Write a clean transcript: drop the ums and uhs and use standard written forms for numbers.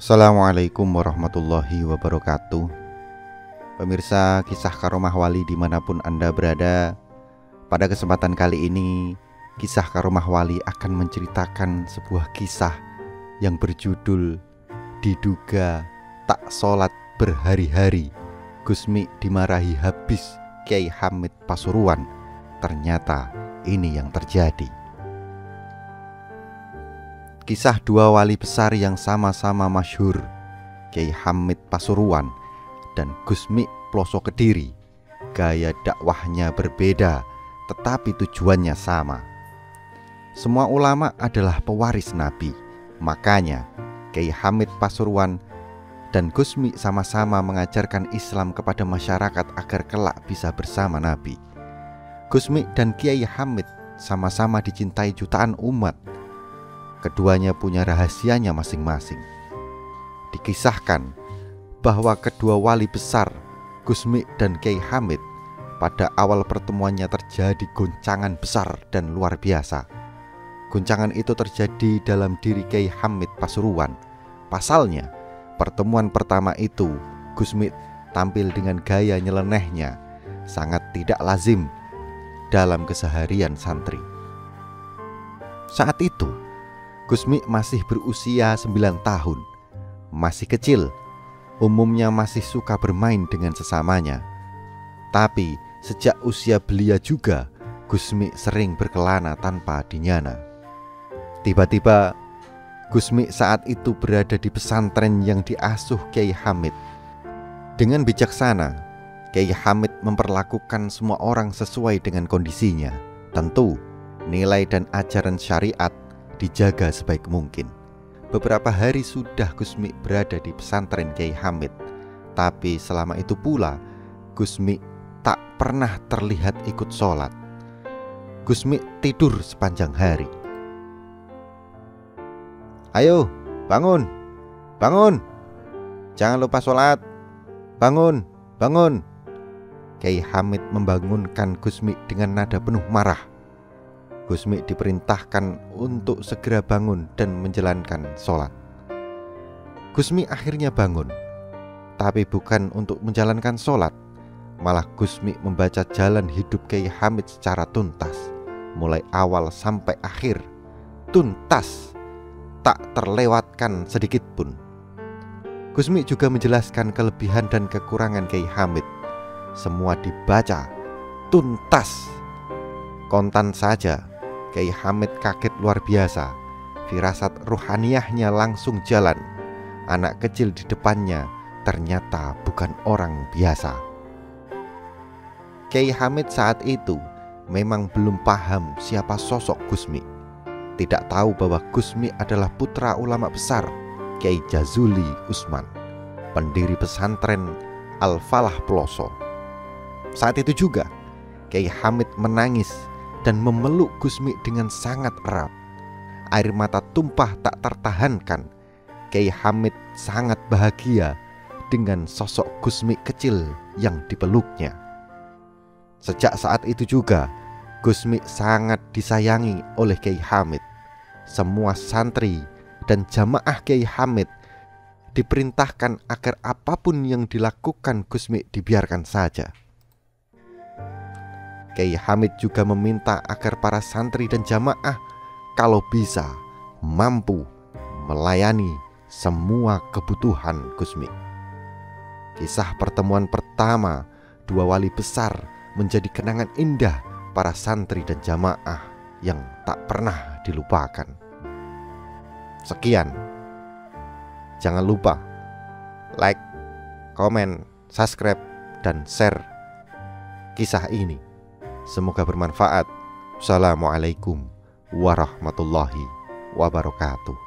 Assalamualaikum warahmatullahi wabarakatuh. Pemirsa kisah Karomah Wali dimanapun Anda berada, pada kesempatan kali ini kisah Karomah Wali akan menceritakan sebuah kisah yang berjudul Diduga Tak Sholat Berhari-hari, Gusmi dimarahi habis Kiai Hamid Pasuruan. Ternyata ini yang terjadi. Kisah dua wali besar yang sama-sama masyhur, Kiai Hamid Pasuruan dan Gusmi Ploso Kediri. Gaya dakwahnya berbeda, tetapi tujuannya sama. Semua ulama adalah pewaris Nabi. Makanya Kiai Hamid Pasuruan dan Gusmi sama-sama mengajarkan Islam kepada masyarakat agar kelak bisa bersama Nabi. Gusmi dan Kiai Hamid sama-sama dicintai jutaan umat. Keduanya punya rahasianya masing-masing. Dikisahkan bahwa kedua wali besar, Gusmi dan Kiai Hamid, pada awal pertemuannya terjadi goncangan besar dan luar biasa. Goncangan itu terjadi dalam diri Kiai Hamid Pasuruan. Pasalnya, pertemuan pertama itu Gusmi tampil dengan gaya nyelenehnya, sangat tidak lazim dalam keseharian santri. Saat itu Gusmi masih berusia 9 tahun, masih kecil, umumnya masih suka bermain dengan sesamanya. Tapi sejak usia belia juga, Gusmi sering berkelana tanpa dinyana. Tiba-tiba Gusmi saat itu berada di pesantren yang diasuh Kiai Hamid. Dengan bijaksana, Kiai Hamid memperlakukan semua orang sesuai dengan kondisinya. Tentu, nilai dan ajaran syariat dijaga sebaik mungkin. Beberapa hari sudah Gusmi berada di pesantren Kiai Hamid, tapi selama itu pula Gusmi tak pernah terlihat ikut sholat. Gusmi tidur sepanjang hari. "Ayo, bangun, bangun, jangan lupa sholat, bangun, bangun." Kiai Hamid membangunkan Gusmi dengan nada penuh marah. Gusmi diperintahkan untuk segera bangun dan menjalankan sholat. Gusmi akhirnya bangun, tapi bukan untuk menjalankan sholat. Malah Gusmi membaca jalan hidup Kiai Hamid secara tuntas, mulai awal sampai akhir. Tuntas, tak terlewatkan sedikit pun. Gusmi juga menjelaskan kelebihan dan kekurangan Kiai Hamid. Semua dibaca tuntas. Kontan saja Kiai Hamid kaget luar biasa. Firasat ruhaniyahnya langsung jalan. Anak kecil di depannya ternyata bukan orang biasa. Kiai Hamid saat itu memang belum paham siapa sosok Gusmi. Tidak tahu bahwa Gusmi adalah putra ulama besar Kiai Jazuli Usman, pendiri pesantren Al-Falah Ploso. Saat itu juga Kiai Hamid menangis dan memeluk Gusmi dengan sangat erat. Air mata tumpah tak tertahankan. Kiai Hamid sangat bahagia dengan sosok Gusmi kecil yang dipeluknya. Sejak saat itu juga Gusmi sangat disayangi oleh Kiai Hamid. Semua santri dan jamaah Kiai Hamid diperintahkan agar apapun yang dilakukan Gusmi dibiarkan saja. Kiai Hamid juga meminta agar para santri dan jamaah kalau bisa mampu melayani semua kebutuhan Gusmi. Kisah pertemuan pertama dua wali besar menjadi kenangan indah para santri dan jamaah yang tak pernah dilupakan. Sekian. Jangan lupa like, komen, subscribe, dan share kisah ini. Semoga bermanfaat. Assalamualaikum warahmatullahi wabarakatuh.